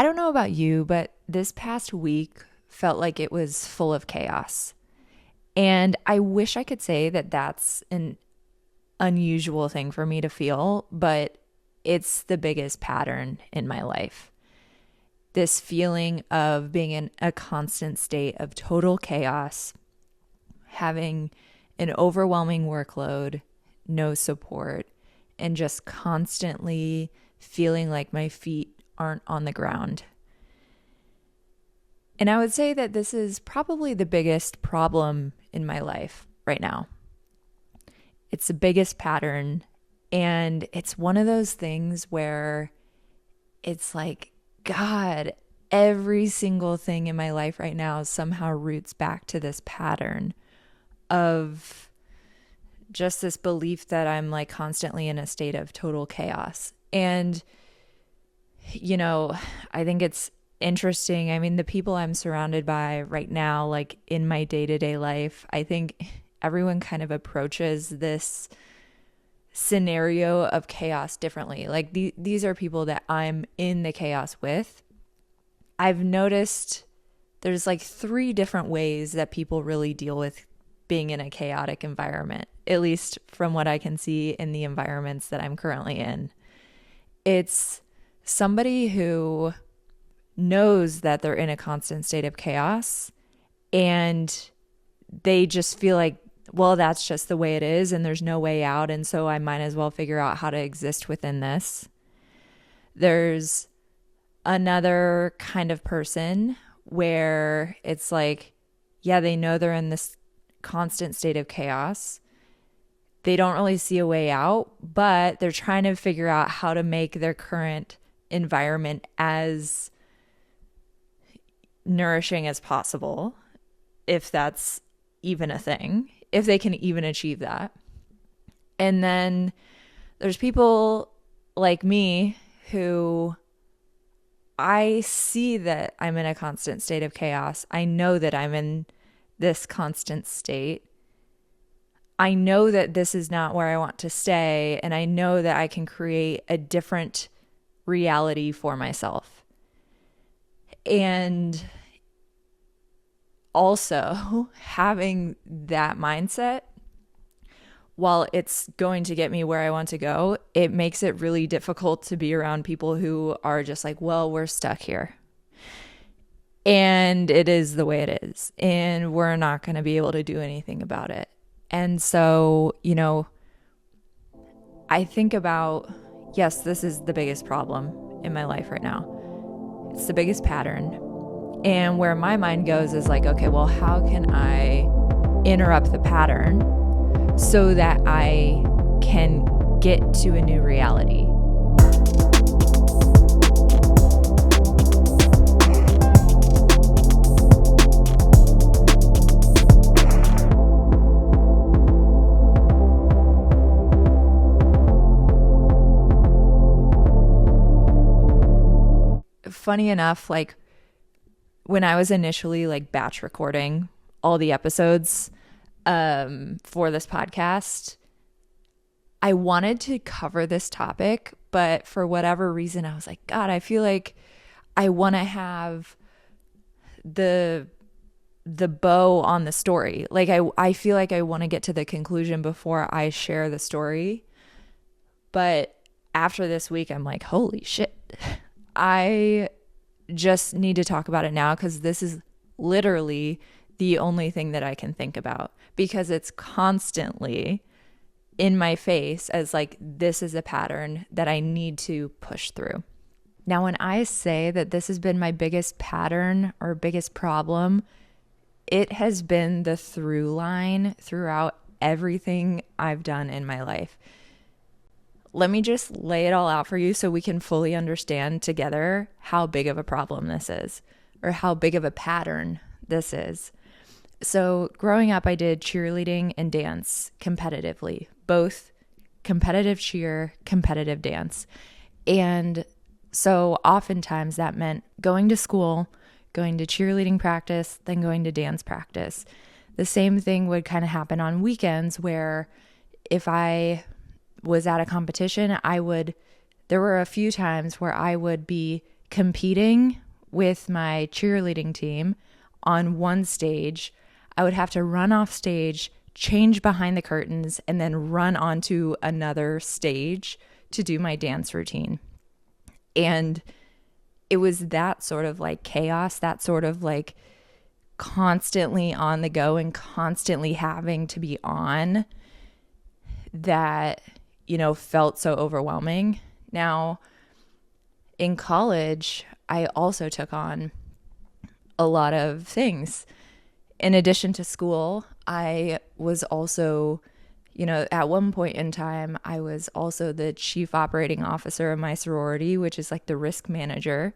I don't know about you, but this past week felt like it was full of chaos. And I wish I could say that that's an unusual thing for me to feel, but it's the biggest pattern in my life. This feeling of being in a constant state of total chaos, having an overwhelming workload, no support, and just constantly feeling like my feet aren't on the ground. And I would say that this is probably the biggest problem in my life right now. It's the biggest pattern, and it's one of those things where it's like, God, every single thing in my life right now somehow roots back to this pattern of just this belief that I'm like constantly in a state of total chaos. And, I think it's interesting. I mean, the people I'm surrounded by right now, like in my day-to-day life, I think everyone kind of approaches this scenario of chaos differently. Like these are people that I'm in the chaos with. I've noticed there's like 3 different ways that people really deal with being in a chaotic environment, at least from what I can see in the environments that I'm currently in. It's somebody who knows that they're in a constant state of chaos and they just feel like, well, that's just the way it is and there's no way out, and so I might as well figure out how to exist within this. There's another kind of person where it's like, yeah, they know they're in this constant state of chaos. They don't really see a way out, but they're trying to figure out how to make their current environment as nourishing as possible, if that's even a thing, if they can even achieve that. And then there's people like me who I see that I'm in a constant state of chaos. I know that I'm in this constant state. I know that this is not where I want to stay, and I know that I can create a different reality for myself. And also, having that mindset, while it's going to get me where I want to go, it makes it really difficult to be around people who are just like, well, we're stuck here. And it is the way it is. And we're not going to be able to do anything about it. And so, I think about, yes, this is the biggest problem in my life right now. It's the biggest pattern. And where my mind goes is like, okay, well, how can I interrupt the pattern so that I can get to a new reality? Funny enough, like when I was initially like batch recording all the episodes for this podcast, I wanted to cover this topic, but for whatever reason, I was like, God, I feel like I want to have the bow on the story. Like I feel like I want to get to the conclusion before I share the story. But after this week, I'm like, holy shit. I just need to talk about it now because this is literally the only thing that I can think about, because it's constantly in my face as like, this is a pattern that I need to push through. Now, when I say that this has been my biggest pattern or biggest problem, it has been the through line throughout everything I've done in my life. Let me just lay it all out for you so we can fully understand together how big of a problem this is, or how big of a pattern this is. So growing up, I did cheerleading and dance competitively, both competitive cheer, competitive dance. And so oftentimes that meant going to school, going to cheerleading practice, then going to dance practice. The same thing would kind of happen on weekends where if I was at a competition, there were a few times where I would be competing with my cheerleading team on one stage. I would have to run off stage, change behind the curtains, and then run onto another stage to do my dance routine. And it was that sort of like chaos, that sort of like constantly on the go and constantly having to be on that, felt so overwhelming. Now, in college, I also took on a lot of things. In addition to school, I was also, at one point in time, I was also the chief operating officer of my sorority, which is like the risk manager.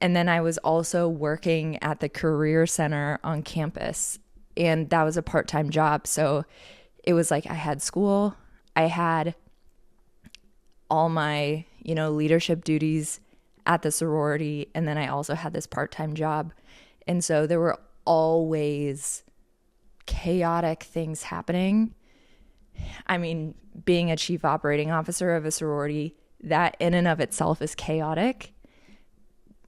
And then I was also working at the career center on campus, and that was a part-time job. So it was like I had school, I had all my, leadership duties at the sorority, and then I also had this part-time job. And so there were always chaotic things happening. I mean, being a chief operating officer of a sorority, that in and of itself is chaotic.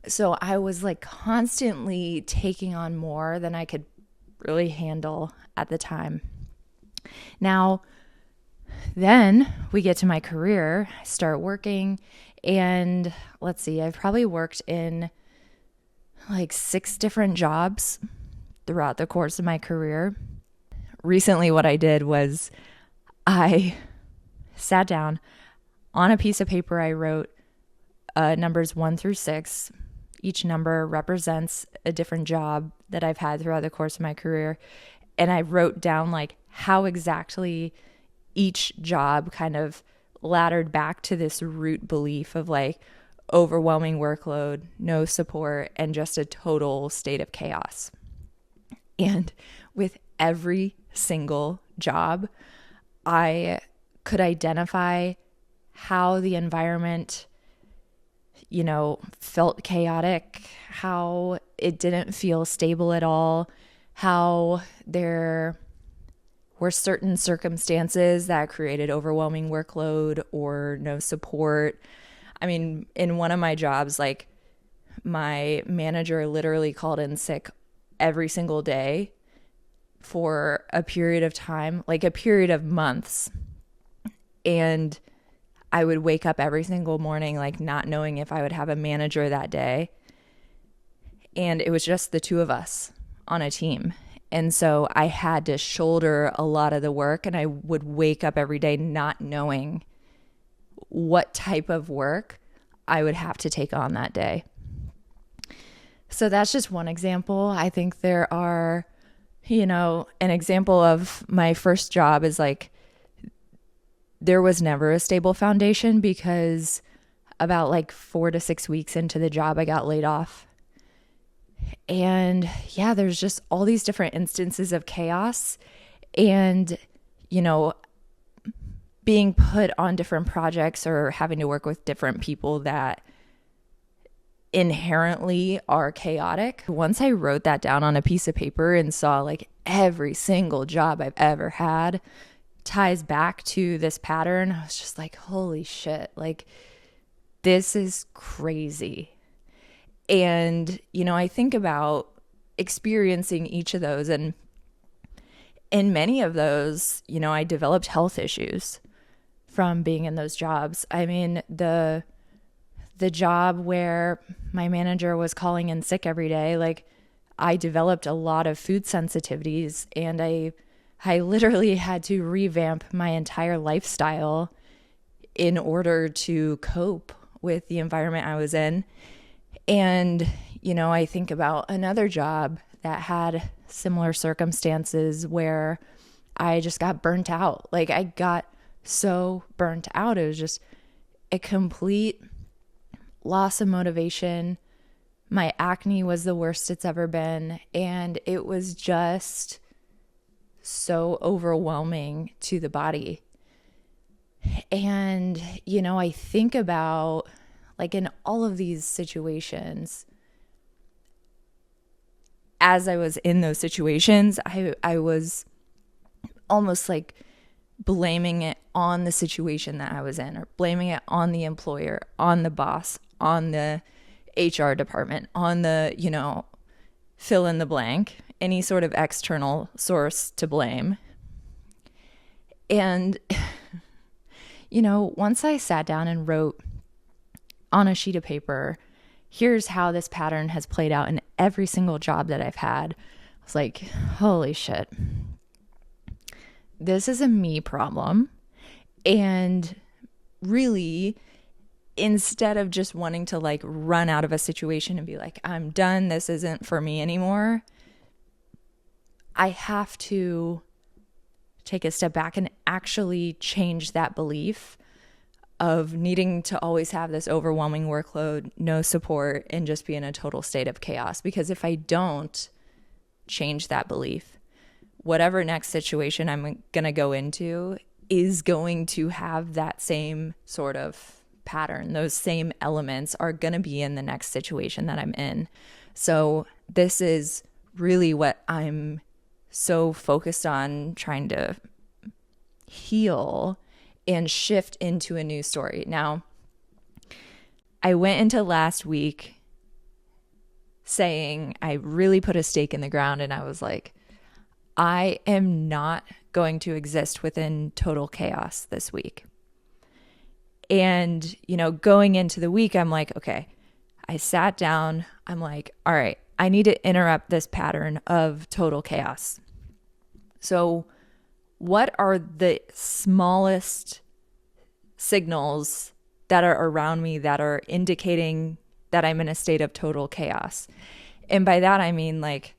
So I was like constantly taking on more than I could really handle at the time. Now, then we get to my career, I start working, and let's see, I've probably worked in like 6 different jobs throughout the course of my career. Recently, what I did was I sat down on a piece of paper. I wrote numbers 1 through 6. Each number represents a different job that I've had throughout the course of my career. And I wrote down like how exactly each job kind of laddered back to this root belief of like overwhelming workload, no support, and just a total state of chaos. And with every single job, I could identify how the environment, felt chaotic, how it didn't feel stable at all, how there were certain circumstances that created overwhelming workload or no support. I mean, in one of my jobs, like my manager literally called in sick every single day for a period of time, like a period of months. And I would wake up every single morning, like not knowing if I would have a manager that day. And it was just the two of us on a team. And so I had to shoulder a lot of the work, and I would wake up every day not knowing what type of work I would have to take on that day. So that's just one example. I think there are, an example of my first job is like, there was never a stable foundation because about like 4 to 6 weeks into the job, I got laid off. And yeah, there's just all these different instances of chaos and, being put on different projects or having to work with different people that inherently are chaotic. Once I wrote that down on a piece of paper and saw like every single job I've ever had ties back to this pattern, I was just like, holy shit, like this is crazy. And, I think about experiencing each of those, and in many of those, I developed health issues from being in those jobs. I mean, the job where my manager was calling in sick every day, like I developed a lot of food sensitivities, and I literally had to revamp my entire lifestyle in order to cope with the environment I was in. And, I think about another job that had similar circumstances where I just got burnt out. Like I got so burnt out. It was just a complete loss of motivation. My acne was the worst it's ever been. And it was just so overwhelming to the body. And, I think about like in all of these situations, as I was in those situations, I was almost like blaming it on the situation that I was in, or blaming it on the employer, on the boss, on the HR department, on the, fill in the blank, any sort of external source to blame. And, once I sat down and wrote on a sheet of paper, here's how this pattern has played out in every single job that I've had, I was like, holy shit, this is a me problem. And really, instead of just wanting to like run out of a situation and be like, I'm done, this isn't for me anymore, I have to take a step back and actually change that belief of needing to always have this overwhelming workload, no support, and just be in a total state of chaos. Because if I don't change that belief, whatever next situation I'm going to go into is going to have that same sort of pattern. Those same elements are going to be in the next situation that I'm in. So this is really what I'm so focused on trying to heal and shift into a new story. Now, I went into last week saying I really put a stake in the ground, and I was like, I am not going to exist within total chaos this week. And, going into the week, I'm like, okay, I sat down. I'm like, all right, I need to interrupt this pattern of total chaos. So what are the smallest signals that are around me that are indicating that I'm in a state of total chaos? And by that, I mean, like,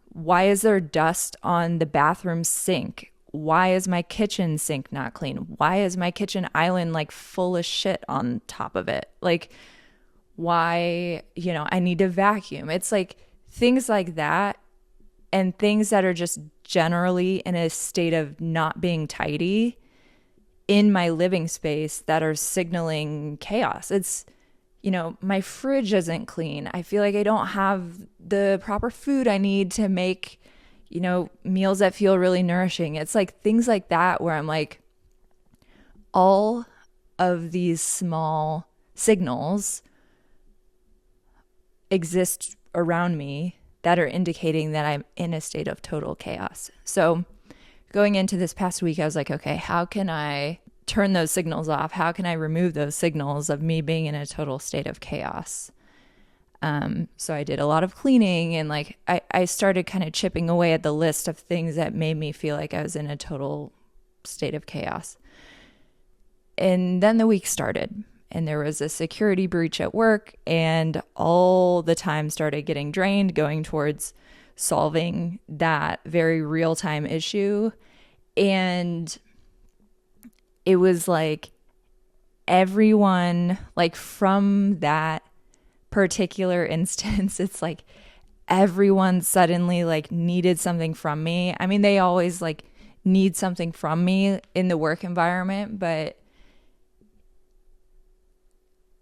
why is there dust on the bathroom sink? Why is my kitchen sink not clean? Why is my kitchen island like full of shit on top of it? Like, why, I need to vacuum. It's like things like that, and things that are just generally in a state of not being tidy in my living space that are signaling chaos. It's, my fridge isn't clean. I feel like I don't have the proper food I need to make, meals that feel really nourishing. It's like things like that where I'm like, all of these small signals exist around me that are indicating that I'm in a state of total chaos. So going into this past week, I was like, okay, how can I turn those signals off? How can I remove those signals of me being in a total state of chaos? So I did a lot of cleaning, and like I started kind of chipping away at the list of things that made me feel like I was in a total state of chaos. And then the week started, and there was a security breach at work, and all the time started getting drained going towards solving that very real-time issue. And it was like everyone, like from that particular instance, it's like everyone suddenly like needed something from me. I mean, they always like need something from me in the work environment, but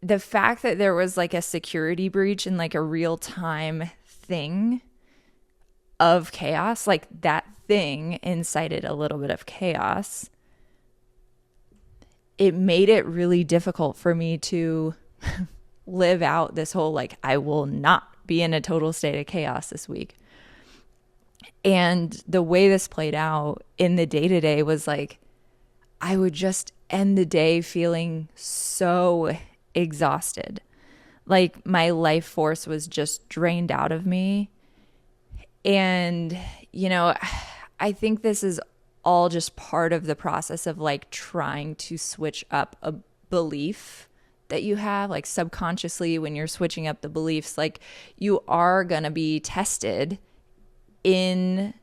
the fact that there was like a security breach and like a real-time thing of chaos, like that thing incited a little bit of chaos. It made it really difficult for me to live out this whole, like, I will not be in a total state of chaos this week. And the way this played out in the day-to-day was like, I would just end the day feeling so exhausted. Like my life force was just drained out of me. And, I think this is all just part of the process of like trying to switch up a belief that you have, like subconsciously when you're switching up the beliefs, like you are going to be tested in,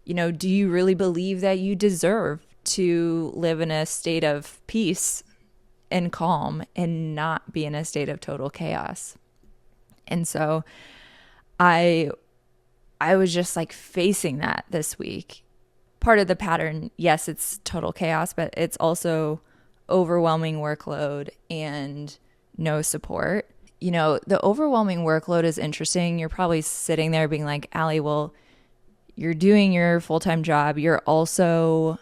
do you really believe that you deserve to live in a state of peace and calm and not be in a state of total chaos? And so I was just like facing that this week. Part of the pattern, yes, it's total chaos, but it's also overwhelming workload and no support. The overwhelming workload is interesting. You're probably sitting there being like, Allie, well, you're doing your full-time job. You're also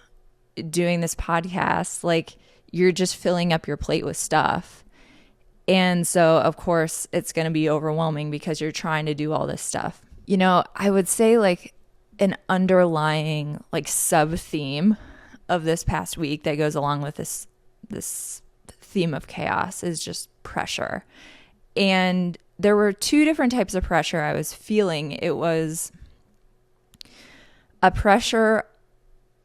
doing this podcast. Like, you're just filling up your plate with stuff. And so, of course, it's going to be overwhelming because you're trying to do all this stuff. You know, I would say like an underlying like sub theme of this past week that goes along with this theme of chaos is just pressure. And there were two different types of pressure I was feeling. It was a pressure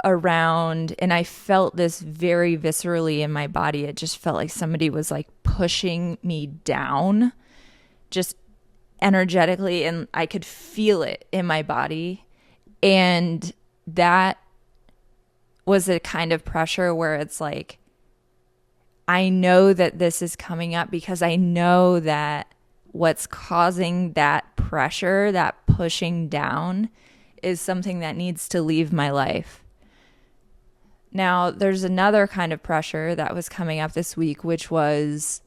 around, and I felt this very viscerally in my body. It just felt like somebody was like pushing me down, just energetically, and I could feel it in my body. And that was a kind of pressure where it's like, I know that this is coming up because I know that what's causing that pressure, that pushing down, is something that needs to leave my life. Now, there's another kind of pressure that was coming up this week, which was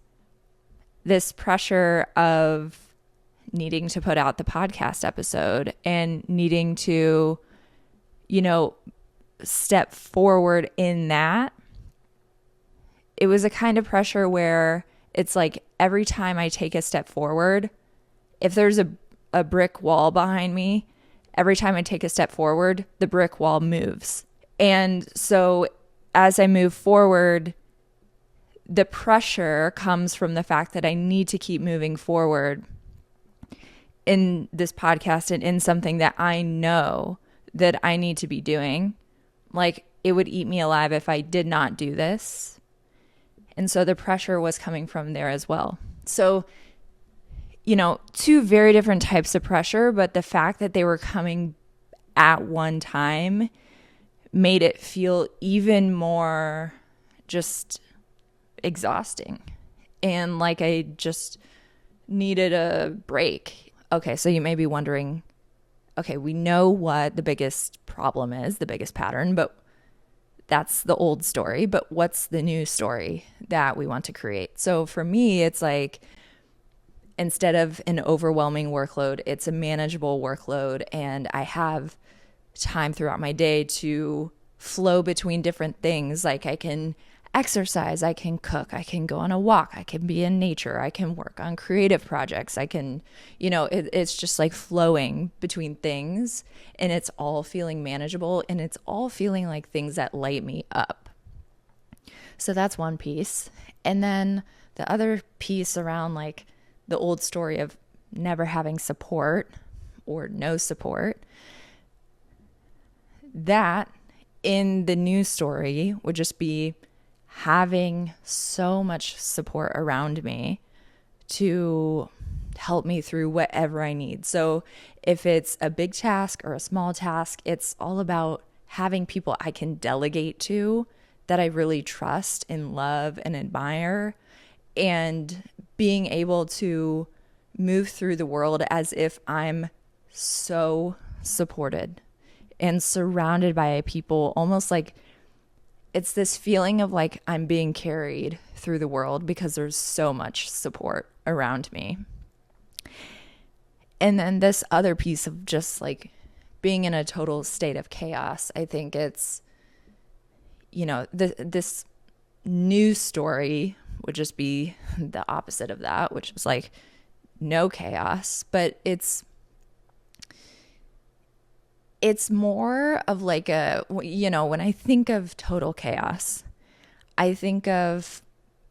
this pressure of needing to put out the podcast episode and needing to, you know, step forward in that. It was a kind of pressure where it's like every time I take a step forward, if there's a brick wall behind me, every time I take a step forward, the brick wall moves. And so as I move forward, the pressure comes from the fact that I need to keep moving forward in this podcast and in something that I know that I need to be doing. Like, it would eat me alive if I did not do this. And so the pressure was coming from there as well. So, you know, two very different types of pressure, but the fact that they were coming at one time made it feel even more just exhausting. And like I just needed a break. Okay, so you may be wondering, okay, we know what the biggest problem is, the biggest pattern, but that's the old story. But what's the new story that we want to create? So for me, it's like, instead of an overwhelming workload, it's a manageable workload, and I have time throughout my day to flow between different things. Like, I can exercise, I can cook, I can go on a walk, I can be in nature, I can work on creative projects, I can, you know, it's just like flowing between things, and it's all feeling manageable, and it's all feeling like things that light me up. So that's one piece. And then the other piece around like the old story of never having support or no support, that in the new story would just be having so much support around me to help me through whatever I need. So if it's a big task or a small task, it's all about having people I can delegate to that I really trust and love and admire, and being able to move through the world as if I'm so supported and surrounded by people, almost like it's this feeling of like I'm being carried through the world because there's so much support around me. And then this other piece of just like being in a total state of chaos, I think it's, you know, this new story would just be the opposite of that, which is like no chaos, but it's more of like a, you know, when I think of total chaos, I think of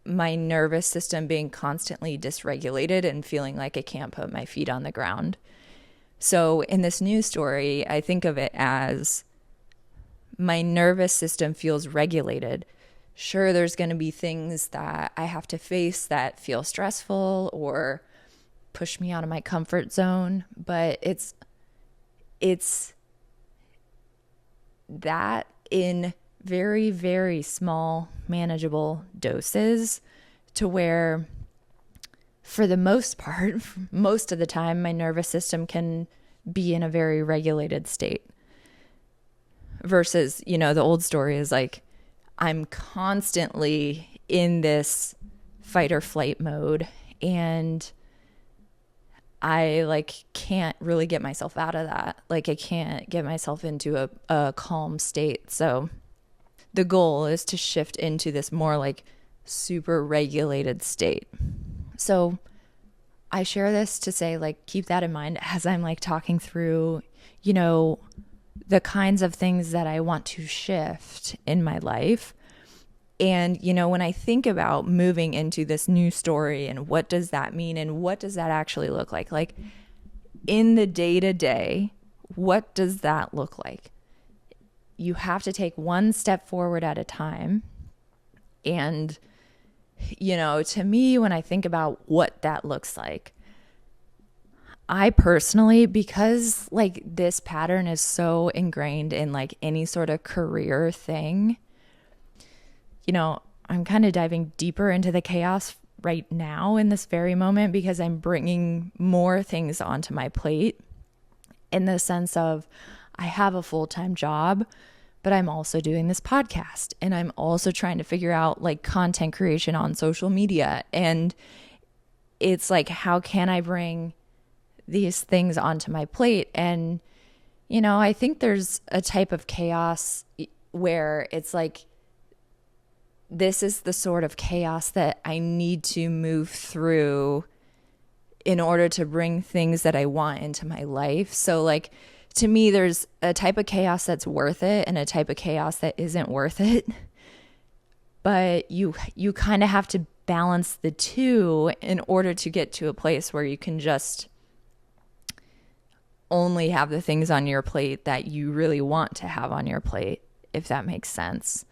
my nervous system being constantly dysregulated and feeling like I can't put my feet on the ground. So in this news story, I think of it as my nervous system feels regulated. Sure, there's going to be things that I have to face that feel stressful or push me out of my comfort zone, but it's that in very, very small, manageable doses, to where for the most part, most of the time, my nervous system can be in a very regulated state. Versus, you know, the old story is like, I'm constantly in this fight or flight mode, and I like can't really get myself out of that. Like, I can't get myself into a calm state. So the goal is to shift into this more like super regulated state. So I share this to say, like, keep that in mind as I'm like talking through, the kinds of things that I want to shift in my life. And, when I think about moving into this new story and what does that mean and what does that actually look like? Like in the day to day, what does that look like? You have to take one step forward at a time. And, to me, when I think about what that looks like, I personally, because like this pattern is so ingrained in like any sort of career thing, I'm kind of diving deeper into the chaos right now in this very moment because I'm bringing more things onto my plate in the sense of I have a full-time job, but I'm also doing this podcast and I'm also trying to figure out like content creation on social media. And it's like, how can I bring these things onto my plate? And, I think there's a type of chaos where it's like, this is the sort of chaos that I need to move through in order to bring things that I want into my life. So like, to me, there's a type of chaos that's worth it and a type of chaos that isn't worth it. But you kind of have to balance the two in order to get to a place where you can just only have the things on your plate that you really want to have on your plate, if that makes sense.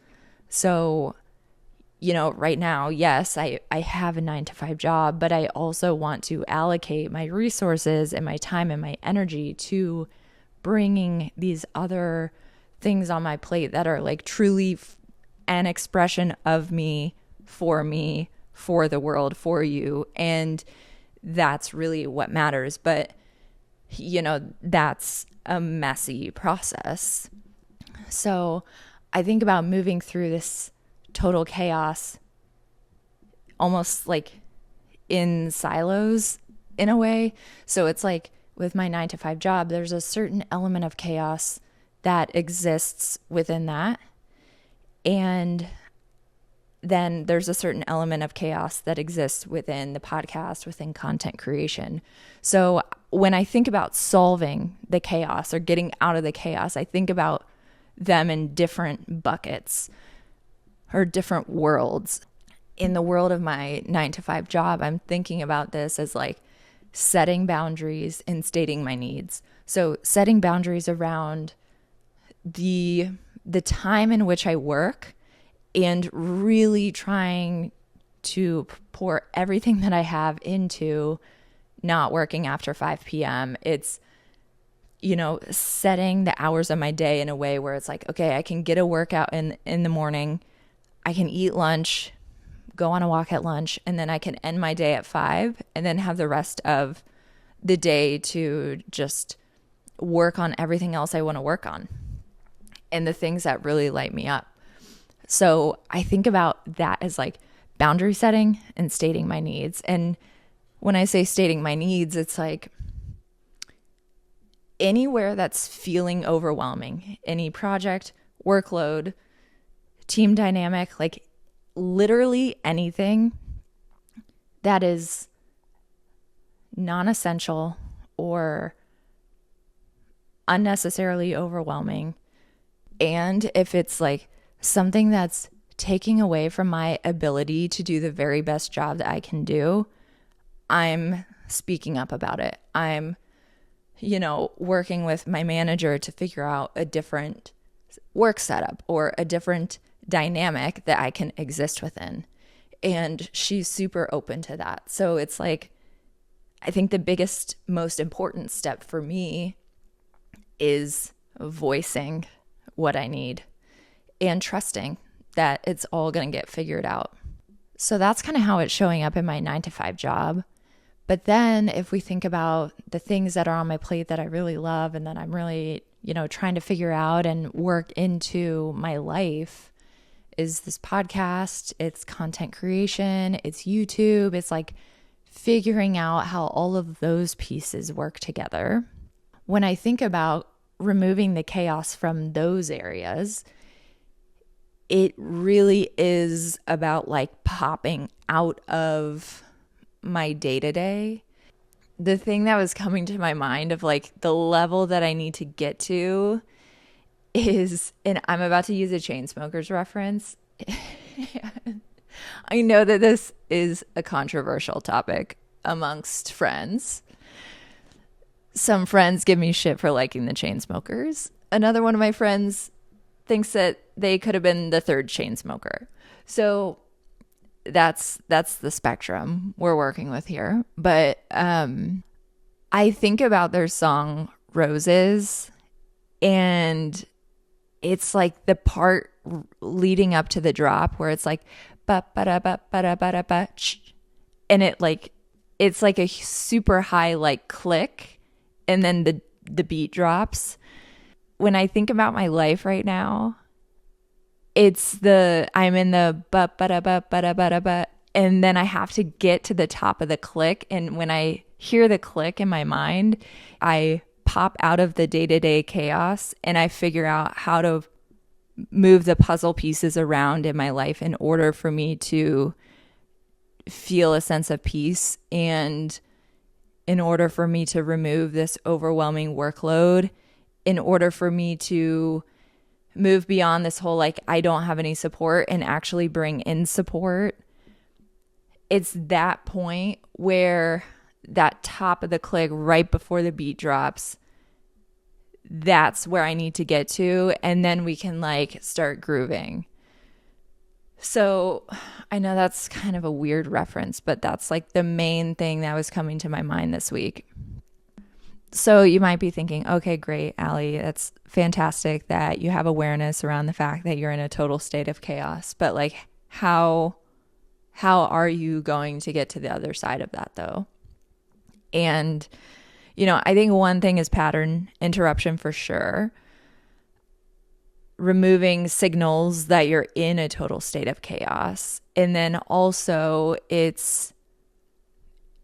So, right now, yes, I have a 9-to-5 job, but I also want to allocate my resources and my time and my energy to bringing these other things on my plate that are like truly an expression of me, for the world, for you. And that's really what matters. But, that's a messy process. So I think about moving through this total chaos almost like in silos in a way. So it's like with my 9-to-5 job, there's a certain element of chaos that exists within that. And then there's a certain element of chaos that exists within the podcast, within content creation. So when I think about solving the chaos or getting out of the chaos, I think about them in different buckets or different worlds. In the world of my 9-to-5 job, I'm thinking about this as like setting boundaries and stating my needs. So setting boundaries around the time in which I work and really trying to pour everything that I have into not working after 5 p.m. It's, setting the hours of my day in a way where it's like, okay, I can get a workout in the morning. I can eat lunch, go on a walk at lunch, and then I can end my day at 5 and then have the rest of the day to just work on everything else I want to work on and the things that really light me up. So I think about that as like boundary setting and stating my needs. And when I say stating my needs, it's like anywhere that's feeling overwhelming, any project, workload, team dynamic, like literally anything that is non-essential or unnecessarily overwhelming. And if it's like something that's taking away from my ability to do the very best job that I can do, I'm speaking up about it. I'm, working with my manager to figure out a different work setup or a different dynamic that I can exist within. And she's super open to that. So it's like, I think the biggest, most important step for me is voicing what I need and trusting that it's all going to get figured out. So that's kind of how it's showing up in my 9-to-5 job. But then if we think about the things that are on my plate that I really love and that I'm really, trying to figure out and work into my life, is this podcast, it's content creation, it's YouTube, it's like figuring out how all of those pieces work together. When I think about removing the chaos from those areas, it really is about like popping out of my day-to-day, the thing that was coming to my mind of like the level that I need to get to is, and I'm about to use a Chainsmokers reference. I know that this is a controversial topic amongst friends. Some friends give me shit for liking the Chainsmokers. Another one of my friends thinks that they could have been the third Chainsmoker. So that's the spectrum we're working with here. But I think about their song Roses, and it's like the part leading up to the drop where it's like ba ba da ba ba da ba da ba, and it's like a super high like click, and then the beat drops. When I think about my life right now, I'm in the ba ba da ba ba da ba da ba, and then I have to get to the top of the click, and when I hear the click in my mind, I pop out of the day-to-day chaos and I figure out how to move the puzzle pieces around in my life in order for me to feel a sense of peace, and in order for me to remove this overwhelming workload, in order for me to move beyond this whole like I don't have any support and actually bring in support. It's that point where that top of the click right before the beat drops, that's where I need to get to, and then we can like start grooving. So I know that's kind of a weird reference, but that's like the main thing that was coming to my mind this week. So you might be thinking, okay, great, Allie, that's fantastic that you have awareness around the fact that you're in a total state of chaos, but like how are you going to get to the other side of that though? And, you know, I think one thing is pattern interruption for sure. Removing signals that you're in a total state of chaos. And then also it's,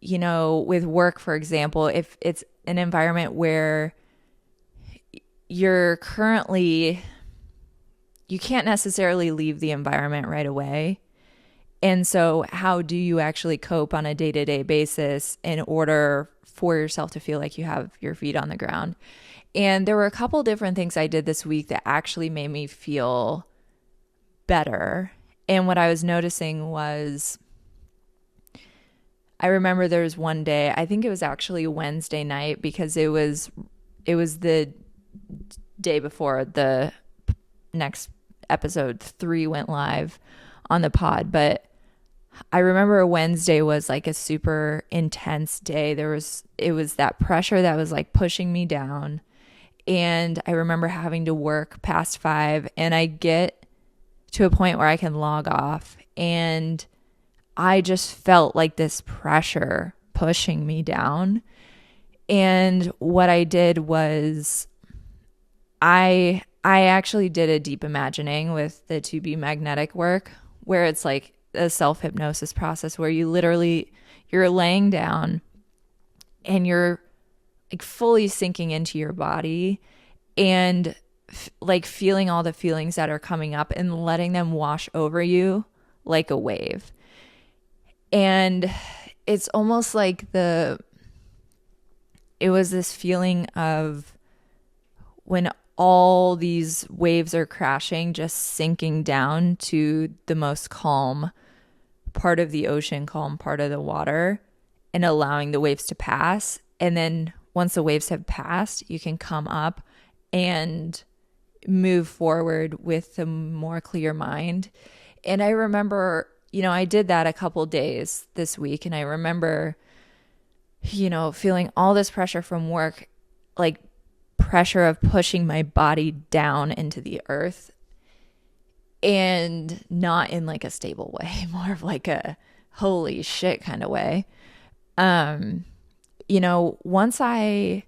you know, with work, for example, if it's an environment where you can't necessarily leave the environment right away. And so how do you actually cope on a day-to-day basis in order for yourself to feel like you have your feet on the ground? And there were a couple different things I did this week that actually made me feel better. And what I was noticing was, I remember there was one day, I think it was actually Wednesday night, because it was the day before the next episode 3 went live on the pod. But I remember Wednesday was like a super intense day. It was that pressure that was like pushing me down. And I remember having to work past 5, and I get to a point where I can log off, and I just felt like this pressure pushing me down. And what I did was I actually did a deep imagining with the 2B magnetic work, where it's like a self-hypnosis process where you're laying down and you're like fully sinking into your body and like feeling all the feelings that are coming up and letting them wash over you like a wave. And it's almost like it was this feeling of when all these waves are crashing, just sinking down to the most calm part of the ocean, calm part of the water, and allowing the waves to pass. And then once the waves have passed, you can come up and move forward with a more clear mind. And I remember, you know, I did that a couple days this week, and I remember, you know, feeling all this pressure from work, like pressure of pushing my body down into the earth, and not in like a stable way, more of like a holy shit kind of way. You know, once I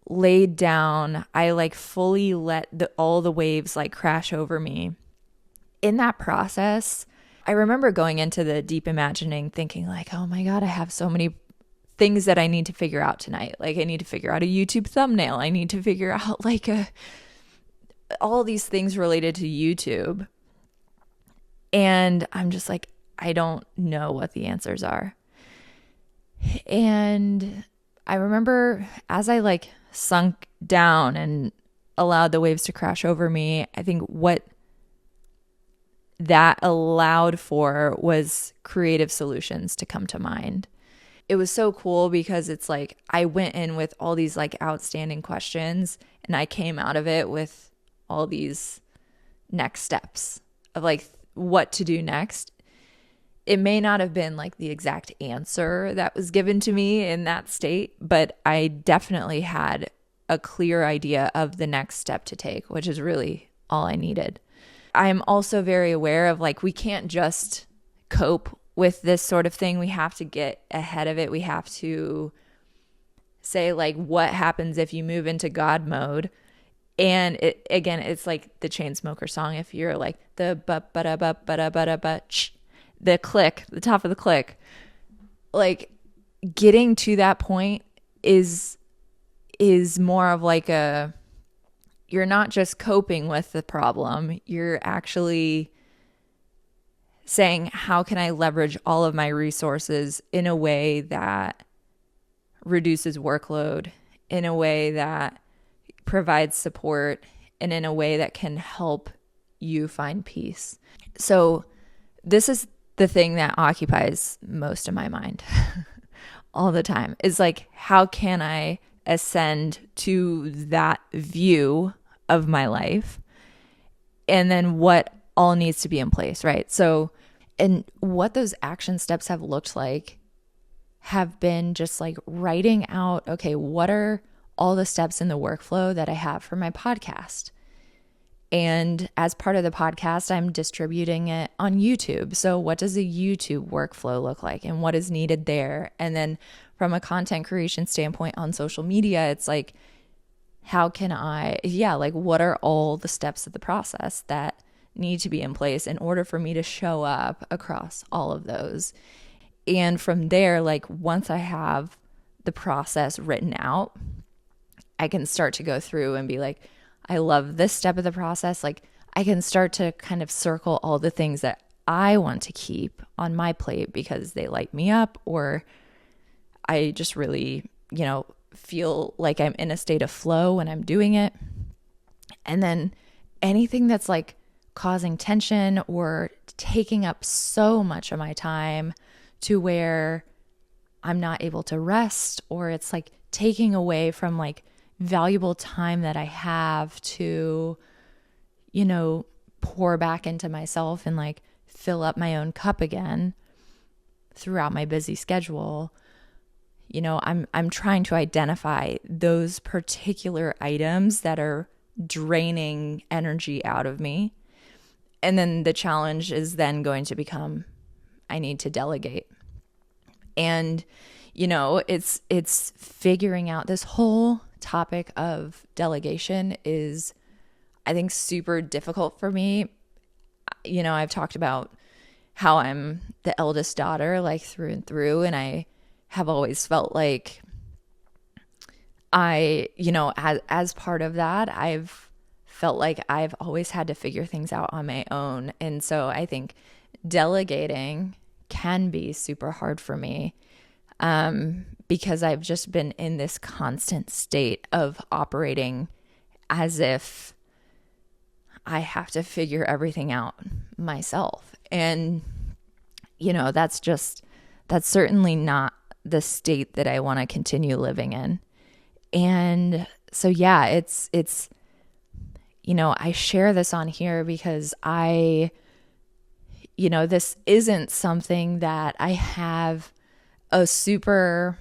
laid down, I like fully let all the waves like crash over me. In that process, I remember going into the deep imagining thinking like, oh my God, I have so many things that I need to figure out tonight. Like I need to figure out a YouTube thumbnail. I need to figure out like all these things related to YouTube. And I'm just like, I don't know what the answers are. And I remember as I like sunk down and allowed the waves to crash over me, I think what that allowed for was creative solutions to come to mind. It was so cool because it's like I went in with all these like outstanding questions and I came out of it with all these next steps of like what to do next. It may not have been like the exact answer that was given to me in that state, but I definitely had a clear idea of the next step to take, which is really all I needed. I'm also very aware of like, we can't just cope with this sort of thing. We have to get ahead of it. We have to say like, what happens if you move into God mode? And it, again, it's like the Chainsmokers song. If you're like the the click, the top of the click, like getting to that point is more of like a, you're not just coping with the problem, you're actually saying, how can I leverage all of my resources in a way that reduces workload, in a way that provides support, and in a way that can help you find peace. So this is the thing that occupies most of my mind all the time, is like, how can I ascend to that view of my life? And then what all needs to be in place, right? So, and what those action steps have looked like have been just like writing out, okay, what are all the steps in the workflow that I have for my podcast? And as part of the podcast, I'm distributing it on YouTube. So what does a YouTube workflow look like and what is needed there? And then from a content creation standpoint on social media, it's like, how can I, like what are all the steps of the process that need to be in place in order for me to show up across all of those? And from there, like once I have the process written out, I can start to go through and be like, I love this step of the process. Like I can start to kind of circle all the things that I want to keep on my plate because they light me up, or I just really, feel like I'm in a state of flow when I'm doing it. And then anything that's like causing tension or taking up so much of my time to where I'm not able to rest, or it's like taking away from like valuable time that I have to, pour back into myself and like fill up my own cup again throughout my busy schedule. I'm trying to identify those particular items that are draining energy out of me. And then the challenge is then going to become, I need to delegate. And, it's figuring out this whole topic of delegation is, I think, super difficult for me. I've talked about how I'm the eldest daughter, like through and through, and I have always felt like as part of that, I've felt like I've always had to figure things out on my own. And so I think delegating can be super hard for me, because I've just been in this constant state of operating as if I have to figure everything out myself. And, that's certainly not the state that I want to continue living in. And so, it's, I share this on here because this isn't something that I have a super,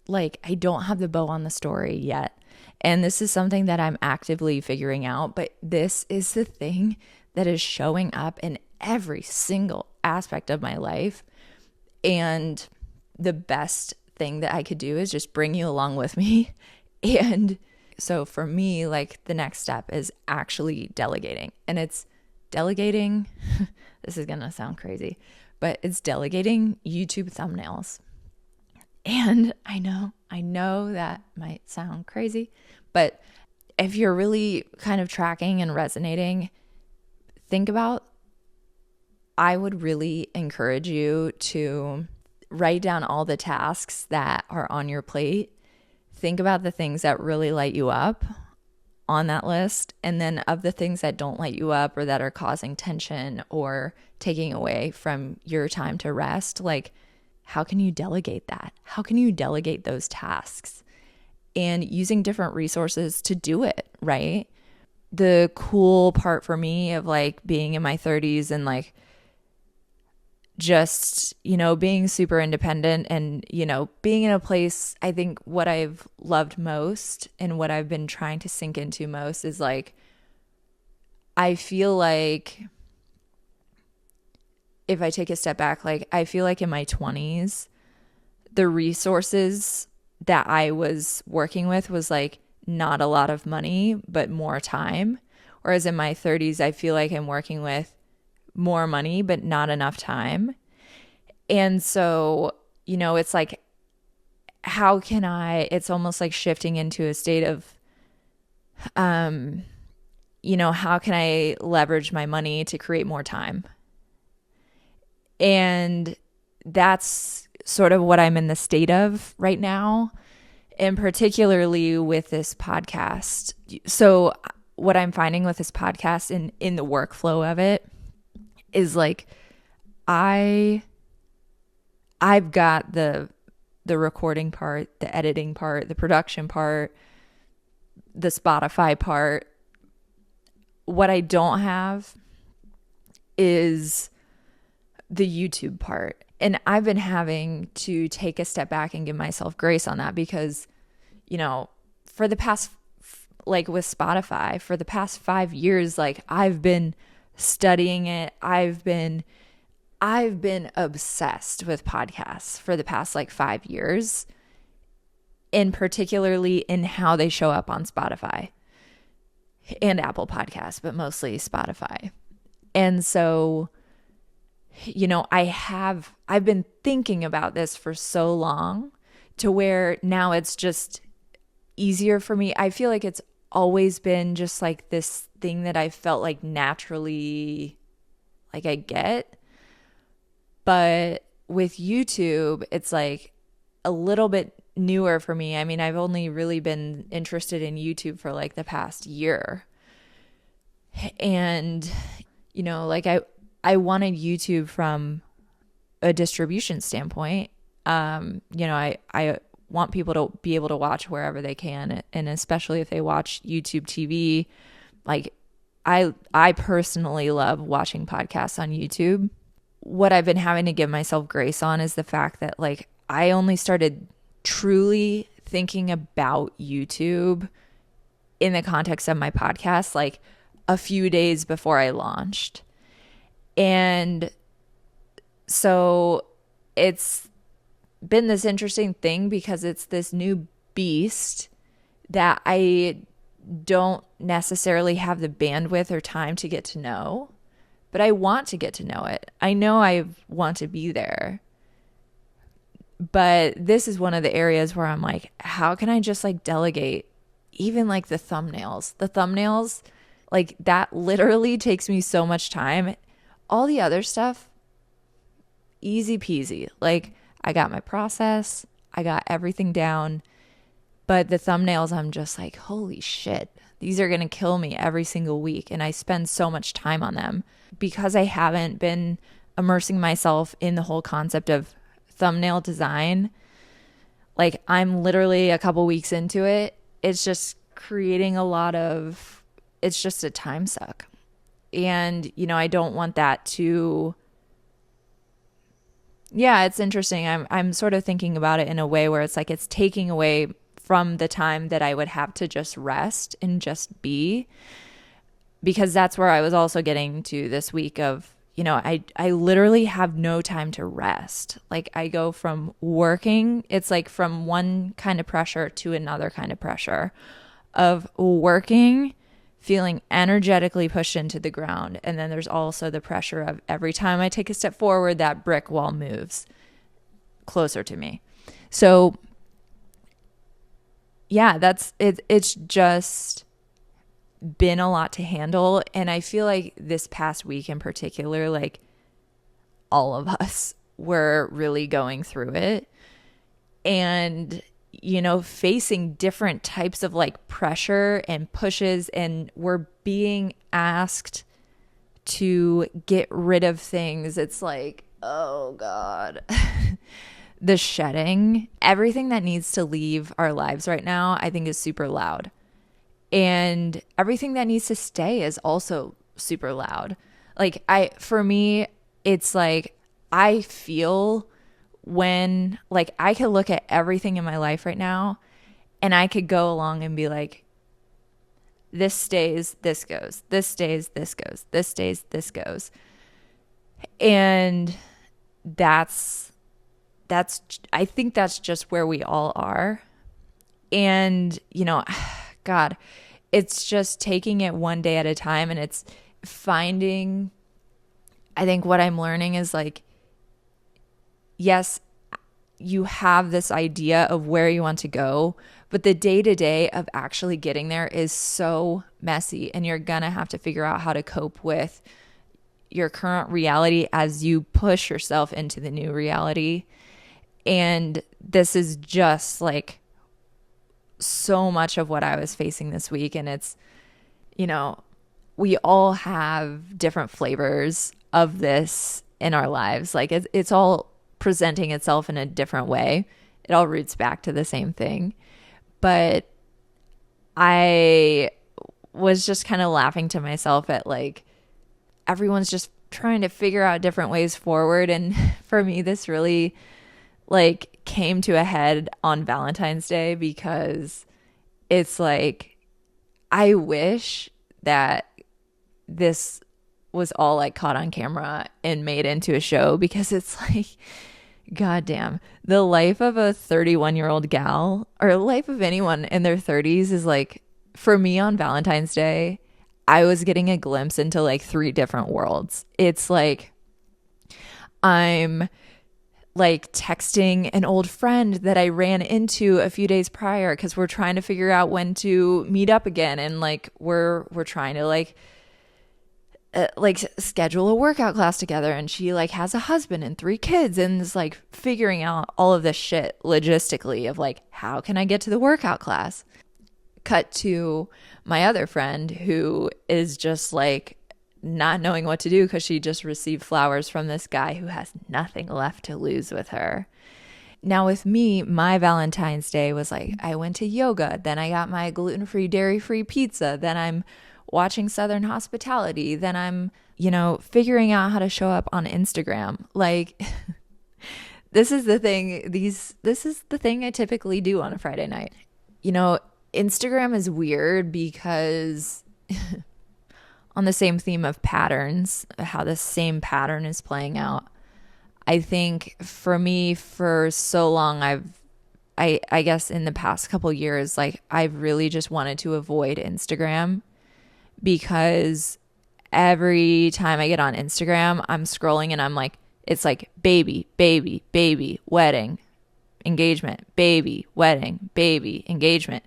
like, I don't have the bow on the story yet. And this is something that I'm actively figuring out, but this is the thing that is showing up in every single aspect of my life. And the best thing that I could do is just bring you along with me. And so for me, like the next step is actually delegating. And it's delegating, this is going to sound crazy, but it's delegating YouTube thumbnails. And I know that might sound crazy, but if you're really kind of tracking and resonating, think about I would really encourage you to write down all the tasks that are on your plate. Think about the things that really light you up on that list. And then of the things that don't light you up or that are causing tension or taking away from your time to rest, like, how can you delegate that? How can you delegate those tasks? And using different resources to do it, right? The cool part for me of like being in my 30s and like just, being super independent and, being in a place, I think what I've loved most and what I've been trying to sink into most is like, I feel like if I take a step back, like I feel like in my 20s, the resources that I was working with was like not a lot of money, but more time. Whereas in my 30s, I feel like I'm working with more money, but not enough time. And so, it's like, it's almost like shifting into a state of, how can I leverage my money to create more time? And that's sort of what I'm in the state of right now, and particularly with this podcast. So what I'm finding with this podcast in the workflow of it is like, I've got the recording part, the editing part, the production part, the Spotify part. What I don't have is the YouTube part. And I've been having to take a step back and give myself grace on that because, for the past, like with Spotify, for the past 5 years, like I've been studying it. I've been obsessed with podcasts for the past like 5 years, and particularly in how they show up on Spotify and Apple Podcasts, but mostly Spotify. And so, I've been thinking about this for so long to where now it's just easier for me. I feel like it's always been just like this thing that I felt like naturally, like I get. But with YouTube, it's like a little bit newer for me. I mean, I've only really been interested in YouTube for like the past year. And, like I wanted YouTube from a distribution standpoint. I want people to be able to watch wherever they can. And especially if they watch YouTube TV, like I personally love watching podcasts on YouTube. What I've been having to give myself grace on is the fact that like I only started truly thinking about YouTube in the context of my podcast like a few days before I launched. And so it's been this interesting thing because it's this new beast that I don't necessarily have the bandwidth or time to get to know, but I want to get to know it. I know I want to be there. But this is one of the areas where I'm like, how can I just like delegate even like the thumbnails? The thumbnails, like that literally takes me so much time. All the other stuff, easy peasy. Like I got my process, I got everything down. But the thumbnails, I'm just like, holy shit, these are going to kill me every single week. And I spend so much time on them because I haven't been immersing myself in the whole concept of thumbnail design. Like I'm literally a couple weeks into it. It's just creating it's just a time suck. And, I don't want that to, it's interesting. I'm sort of thinking about it in a way where it's like, it's taking away from the time that I would have to just rest and just be, because that's where I was also getting to this week of, I literally have no time to rest. Like I go from working, it's like from one kind of pressure to another kind of pressure of working, feeling energetically pushed into the ground. And then there's also the pressure of every time I take a step forward, that brick wall moves closer to me. So yeah, it's just been a lot to handle. And I feel like this past week in particular, like all of us were really going through it. And, facing different types of like pressure and pushes, and we're being asked to get rid of things. It's like, oh God. The shedding, everything that needs to leave our lives right now, I think is super loud. And everything that needs to stay is also super loud. Like for me, it's like I feel when like I could look at everything in my life right now and I could go along and be like, this stays, this goes, this stays, this goes, this stays, this goes. And I think that's just where we all are. And, God, it's just taking it one day at a time. And it's finding, I think what I'm learning is like, yes, you have this idea of where you want to go, but the day-to-day of actually getting there is so messy, and you're going to have to figure out how to cope with your current reality as you push yourself into the new reality. And this is just like so much of what I was facing this week. And it's, we all have different flavors of this in our lives. Like it's all presenting itself in a different way. It all roots back to the same thing. But I was just kind of laughing to myself at like, everyone's just trying to figure out different ways forward. And for me, this really like came to a head on Valentine's Day, because it's like, I wish that this was all like caught on camera and made into a show, because it's like, goddamn, the life of a 31-year-old gal, or life of anyone in their 30s, is like, for me on Valentine's Day, I was getting a glimpse into like 3 different worlds. It's like I'm like texting an old friend that I ran into a few days prior, because we're trying to figure out when to meet up again, and like we're trying to like schedule a workout class together, and she like has a husband and 3 kids and is like figuring out all of this shit logistically of like, how can I get to the workout class? Cut to my other friend who is just like not knowing what to do because she just received flowers from this guy who has nothing left to lose with her. Now with me, my Valentine's Day was like, I went to yoga, then I got my gluten-free, dairy-free pizza, then I'm watching Southern Hospitality, then I'm, figuring out how to show up on Instagram. Like this is the thing, this is the thing I typically do on a Friday night. Instagram is weird because on the same theme of patterns, how the same pattern is playing out. I think for me, for so long, I guess in the past couple years, like I've really just wanted to avoid Instagram, because every time I get on Instagram, I'm scrolling and I'm like, it's like baby, baby, baby, wedding, engagement, baby, wedding, baby, engagement.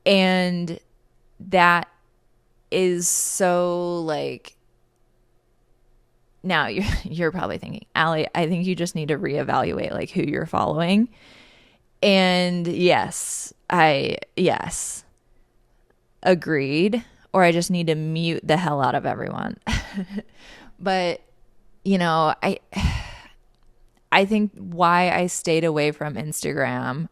And that is so like, now you're probably thinking, Allie, I think you just need to reevaluate like who you're following. And yes, agreed. Or I just need to mute the hell out of everyone. But, I think why I stayed away from Instagram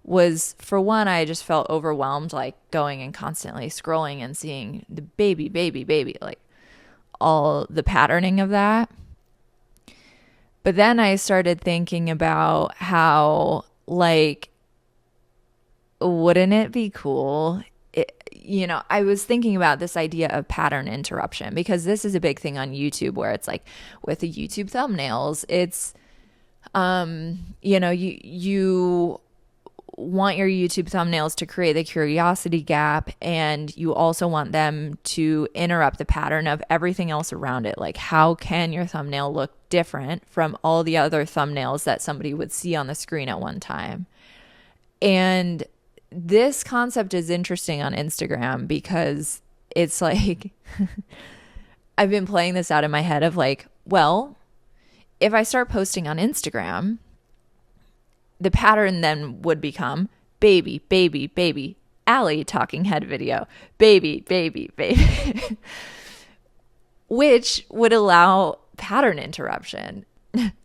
was, for one, I just felt overwhelmed, like going and constantly scrolling and seeing the baby, baby, baby, like all the patterning of that. But then I started thinking about how, like, wouldn't it be cool? I was thinking about this idea of pattern interruption, because this is a big thing on YouTube, where it's like with the YouTube thumbnails, it's, you want your YouTube thumbnails to create the curiosity gap, and you also want them to interrupt the pattern of everything else around it. Like, how can your thumbnail look different from all the other thumbnails that somebody would see on the screen at one time? And this concept is interesting on Instagram, because it's like I've been playing this out in my head of like, well, if I start posting on Instagram, the pattern then would become baby, baby, baby, Allie talking head video, baby, baby, baby, which would allow pattern interruption.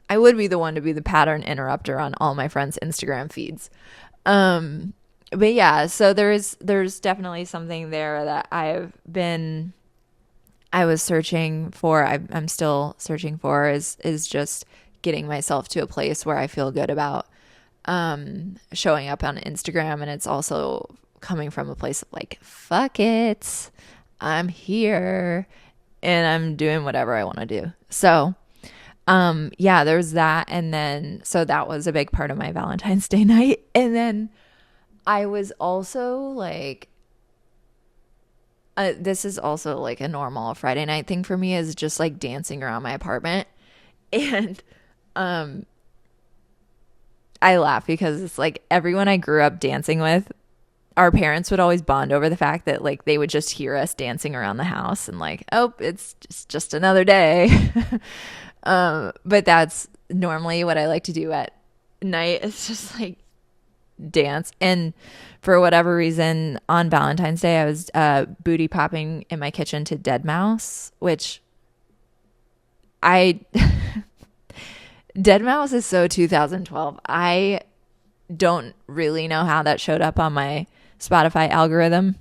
I would be the one to be the pattern interrupter on all my friends' Instagram feeds. But yeah, so there's definitely something there that I was searching for. I'm still searching for is just getting myself to a place where I feel good about showing up on Instagram. And it's also coming from a place of like, fuck it, I'm here and I'm doing whatever I want to do. So yeah, there's that. And then, so that was a big part of my Valentine's Day night. And then I was also like, this is also like a normal Friday night thing for me, is just like dancing around my apartment. And I laugh because it's like everyone I grew up dancing with, our parents would always bond over the fact that like they would just hear us dancing around the house and like, oh, it's just another day. But that's normally what I like to do at night. It's just like dance. And for whatever reason on Valentine's Day, I was booty popping in my kitchen to Dead which Dead is so 2012. I don't really know how that showed up on my Spotify algorithm.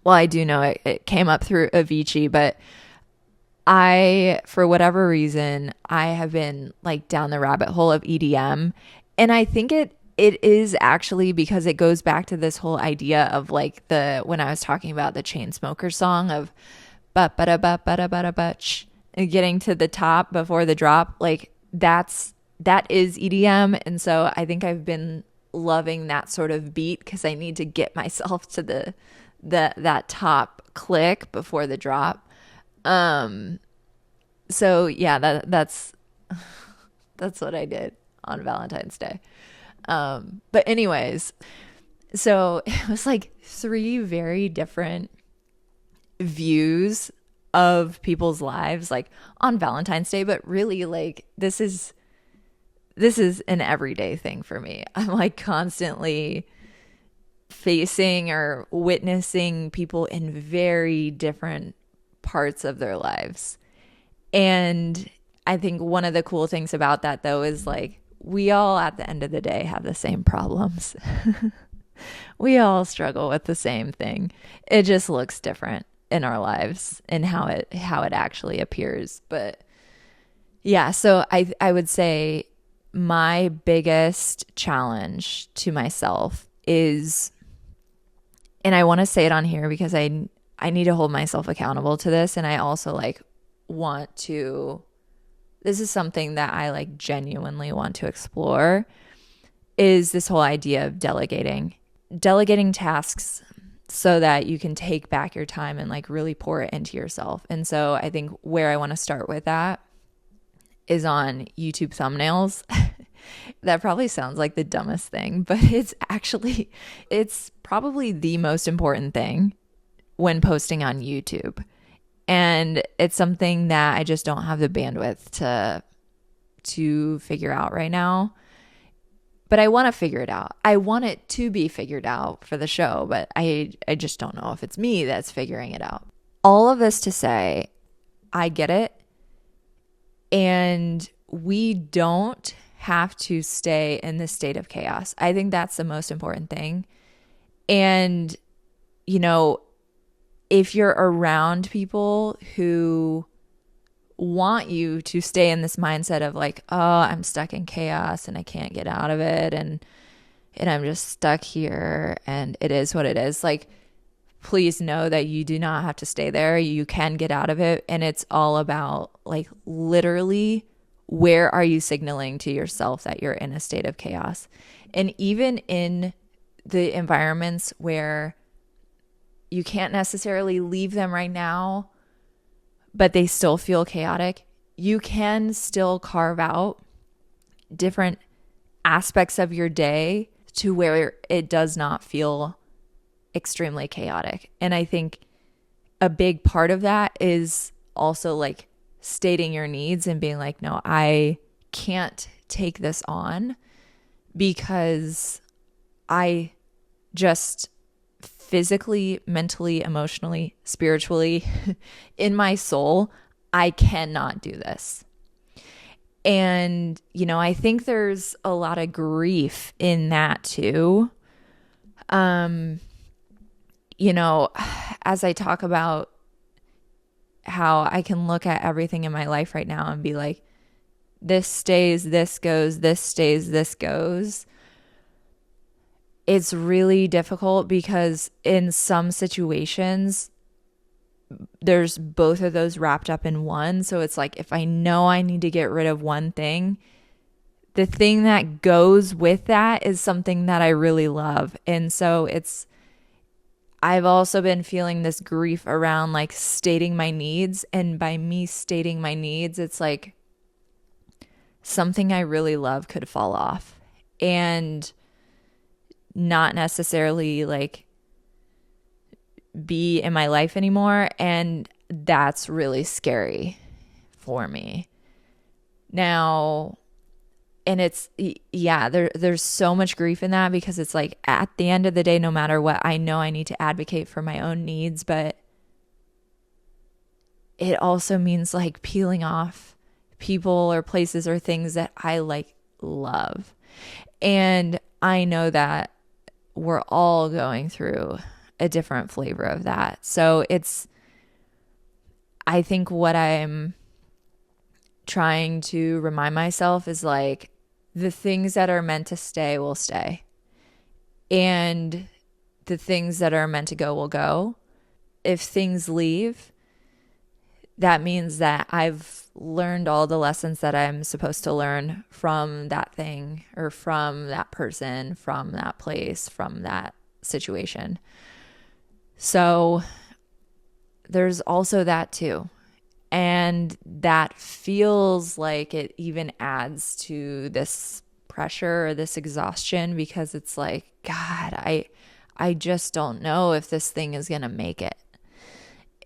Well, I do know it came up through Avicii, but for whatever reason, I have been like down the rabbit hole of EDM. And I think it is actually because it goes back to this whole idea of like when I was talking about the Chainsmokers song of ba-ba-da-ba-ba-da-ba-da-ba-ch, and getting to the top before the drop, like that is EDM. And so I think I've been loving that sort of beat because I need to get myself to that top click before the drop. So yeah, that's what I did on Valentine's Day. But anyways, so it was like 3 very different views of people's lives like on Valentine's Day, but really like this is an everyday thing for me. I'm like constantly facing or witnessing people in very different parts of their lives. And I think one of the cool things about that though is like we all at the end of the day have the same problems. We all struggle with the same thing. It just looks different in our lives and how it actually appears. But yeah, so I would say my biggest challenge to myself is, and I want to say it on here because I need to hold myself accountable to this, and I also like want to, this is something that I like genuinely want to explore, is this whole idea of delegating tasks so that you can take back your time and like really pour it into yourself. And so I think where I want to start with that is on YouTube thumbnails. That probably sounds like the dumbest thing, but it's probably the most important thing when posting on YouTube. And it's something that I just don't have the bandwidth to figure out right now. But I want to figure it out. I want it to be figured out for the show, but I just don't know if it's me that's figuring it out. All of this to say, I get it. And we don't have to stay in this state of chaos. I think that's the most important thing. And, you know, if you're around people who want you to stay in this mindset of like, oh, I'm stuck in chaos and I can't get out of it, and I'm just stuck here and it is what it is, like, please know that you do not have to stay there. You can get out of it. And it's all about like literally, where are you signaling to yourself that you're in a state of chaos? And even in the environments where you can't necessarily leave them right now, but they still feel chaotic, you can still carve out different aspects of your day to where it does not feel extremely chaotic. And I think a big part of that is also like stating your needs and being like, no, I can't take this on because I just physically, mentally, emotionally, spiritually, in my soul, I cannot do this. And, I think there's a lot of grief in that too. As I talk about how I can look at everything in my life right now and be like, this stays, this goes, this stays, this goes. It's really difficult because in some situations, there's both of those wrapped up in one. So it's like, if I know I need to get rid of one thing, the thing that goes with that is something that I really love. And so I've also been feeling this grief around like stating my needs. And by me stating my needs, it's like something I really love could fall off and not necessarily like be in my life anymore. And that's really scary for me now. And there's so much grief in that because it's like at the end of the day, no matter what, I know I need to advocate for my own needs, but it also means like peeling off people or places or things that I like love. And I know that we're all going through a different flavor of that. So I think what I'm trying to remind myself is like the things that are meant to stay will stay. And the things that are meant to go will go. If things leave, that means that I've learned all the lessons that I'm supposed to learn from that thing or from that person, from that place, from that situation. So there's also that too. And that feels like it even adds to this pressure or this exhaustion because it's like, God, I just don't know if this thing is going to make it.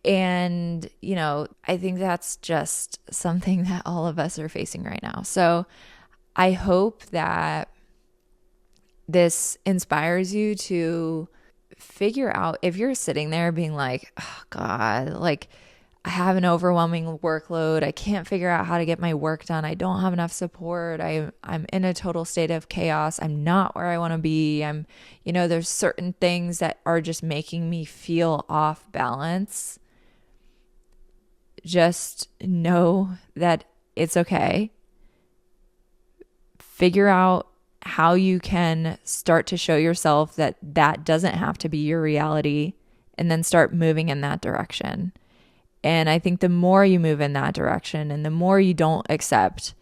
And, I think that's just something that all of us are facing right now. So I hope that this inspires you to figure out if you're sitting there being like, oh God, like I have an overwhelming workload. I can't figure out how to get my work done. I don't have enough support. I'm in a total state of chaos. I'm not where I want to be. There's certain things that are just making me feel off balance. Just know that it's okay. Figure out how you can start to show yourself that that doesn't have to be your reality, and then start moving in that direction. And I think the more you move in that direction and the more you don't accept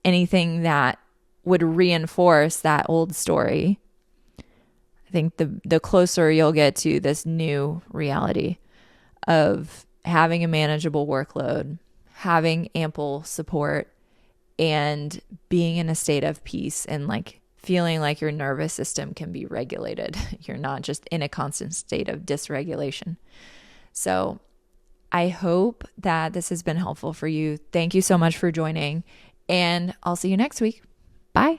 anything that would reinforce that old story, I think the closer you'll get to this new reality of having a manageable workload, having ample support, and being in a state of peace and like feeling like your nervous system can be regulated. You're not just in a constant state of dysregulation. So I hope that this has been helpful for you. Thank you so much for joining, and I'll see you next week. Bye.